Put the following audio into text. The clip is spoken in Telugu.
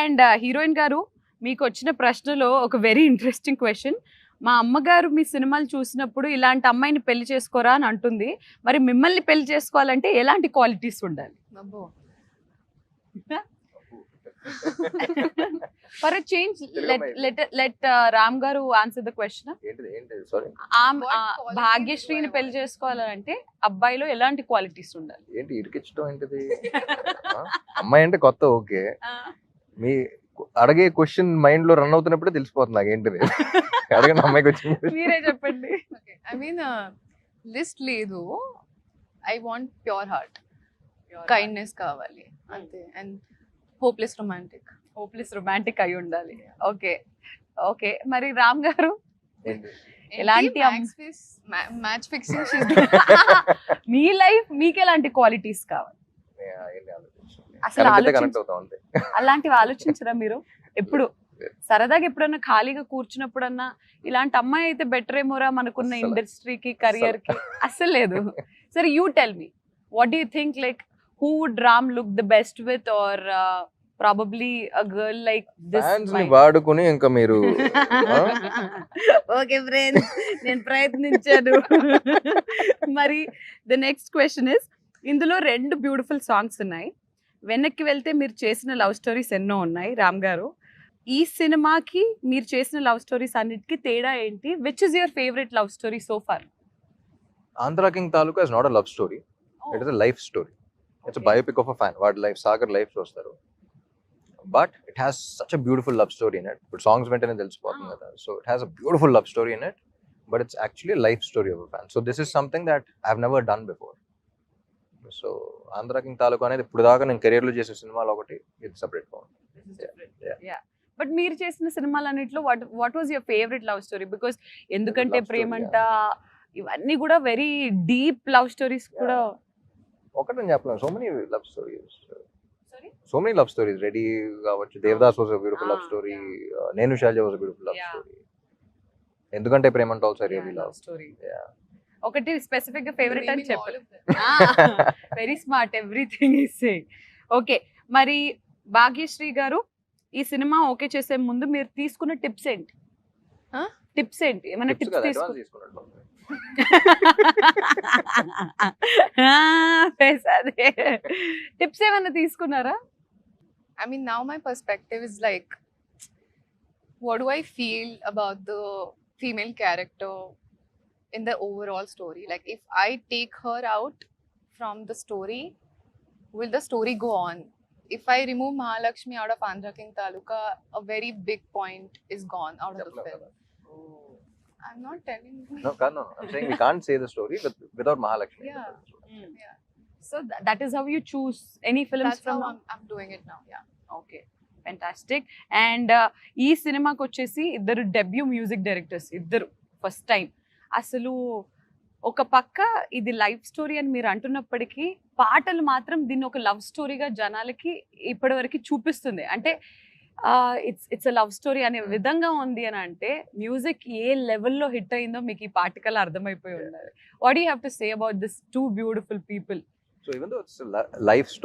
అండ్ హీరోయిన్ గారు, మీకు వచ్చిన ప్రశ్నలో ఒక వెరీ ఇంట్రెస్టింగ్ క్వశ్చన్. మా అమ్మగారు మీ సినిమాలు చూసినప్పుడు ఇలాంటి అమ్మాయిని పెళ్లి చేసుకోరా అని అంటుంది. మరి మిమ్మల్ని పెళ్లి చేసుకోవాలంటే ఎలాంటి క్వాలిటీస్ ఉండాలి? అబ్బో. ఫర్ చేంజ్ లెట్ రామ్ గారు ఆన్సర్ ద క్వశ్చన్. సారీ, భాగ్యశ్రీని పెళ్లి చేసుకోవాలంటే అబ్బాయిలో ఎలాంటి క్వాలిటీస్ ఉండాలి? ఏంటి ఇరికించడం ఏంటిది? అమ్మాయి అంటే కొత్త, ఓకే. మీ అడిగే క్వశ్చన్ మైండ్ లో రన్ అవుతున్నప్పుడే తెలిసిపోతుంది నాకు ఏంటిది. అడగండి, అమ్మాయికి వచ్చింది. మీరే చెప్పండి. ఐ మీన్ లిస్ట్ లేదు. I want pure heart, kindness కావాలి అంతే. అండ్ హోప్లెస్ రొమాంటిక్ అయి ఉండాలి. Okay okay. మరి రామ్ గారు ఎలాంటి మ్యాచ్ ఫిక్సింగ్ మీ లైఫ్ మీకు ఎలాంటి క్వాలిటీస్ కావాలి? అసలు అలాంటివి ఆలోచించరా మీరు ఎప్పుడు? సరదాగా ఎప్పుడన్నా ఖాళీగా కూర్చున్నప్పుడన్నా ఇలాంటి అమ్మాయి అయితే బెటర్ ఏమోరా మనకున్న ఇండస్ట్రీకి, కెరియర్ కి? అస్సలు లేదు. సరే, you tell me, what do you think, like who would Ram look the best with, or probably a girl like this? Fans ni వాడుకొని ఇంకా మీరు ఓకే ఫ్రెండ్స్, నేను ప్రయత్నించాను. మరి ద నెక్స్ట్ క్వశ్చన్ ఇస్, ఇందులో 2 బ్యూటిఫుల్ సాంగ్స్ ఉన్నాయి. వెనక్కి వెళ్తే మీరు చేసిన లవ్ స్టోరీస్ ఎన్నో ఉన్నాయి రామ్ గారు. ఈ సినిమాకి మీరు చేసిన లవ్ స్టోరీస్ అన్నిటికీ తేడా ఏంటి? Which is your favourite love story so far? Andhra king Taluka is not a love story, it is a life story. It's a biopic of a fan. What life, Sagar life చూస్తారు. But it has such a beautiful love story in it. But songs వెంటనే తెలిసిపోతుంది కదా. So it has a beautiful love story in it. But it's actually a life story of a fan. So this is something that I've never done before. So Andhra king Taluka అనేది ఇప్పుడు దాకా నేను కెరియర్ లో చేసే సినిమాలు ఒకటి, ఇది సెపరేట్ గా ఉంది. బట్ మీరు చేసిన సినిమాలన్నిట్లో what was your favourite love story? Because ఎందుకంటే ప్రేమంట ఇవన్నీ కూడా వెరీ డీప్ లవ్ స్టోరీస్ కూడా. ఒకటి నేను చెప్పలేను, so many love stories. Ready కావచ్చు, Devdas was a beautiful love story, నేను షాజా was a beautiful love story. ఎందుకంటే ప్రేమంట ఆల్సో రియల్లీ లవ్ స్టోరీ. ఒకటి స్పెసిఫిక్ గా ఫేవరెట్ అని చెప్పాలి. Very smart, everything is saying. Okay, మరి భాగ్యశ్రీ గారు, ఈ సినిమా ఓకే చేసే ముందు మీరు తీసుకున్న టిప్స్ ఏంటి? ఏమైనా టిప్స్ తీసుకున్నారు? టిప్స్ ఏమైనా తీసుకున్నారా? I mean, now my perspective is like, what do I feel about the female character in the overall story? Like, if I take her out from the story, will the story go on? If I remove Mahalakshmi out of Andhra King Taluka, a very big point is gone out of the film. I'm not telling you. No, I'm saying we can't say the story without Mahalakshmi. Yeah. So that is how you choose any films. That's from how I'm doing it now. Yeah. Okay, fantastic. And ఈ సినిమాకి వచ్చేసి ఇద్దరు డెబ్యూ మ్యూజిక్ డైరెక్టర్స్, ఇద్దరు ఫస్ట్ టైం. అసలు ఒక పక్క ఇది లైఫ్ స్టోరీ అని మీరు అంటున్నప్పటికీ పాటలు మాత్రం దీన్ని ఒక లవ్ స్టోరీగా జనాలకి ఇప్పటివరకు చూపిస్తుంది. అంటే ఇట్స్ లవ్ స్టోరీ అనే విధంగా ఉంది అని అంటే మ్యూజిక్ ఏ లెవెల్లో హిట్ అయిందో మీకు ఈ పాటికల్ అర్థమైపోయి ఉండాలి. What you have to say about this 2 beautiful people? So even though it's a life story,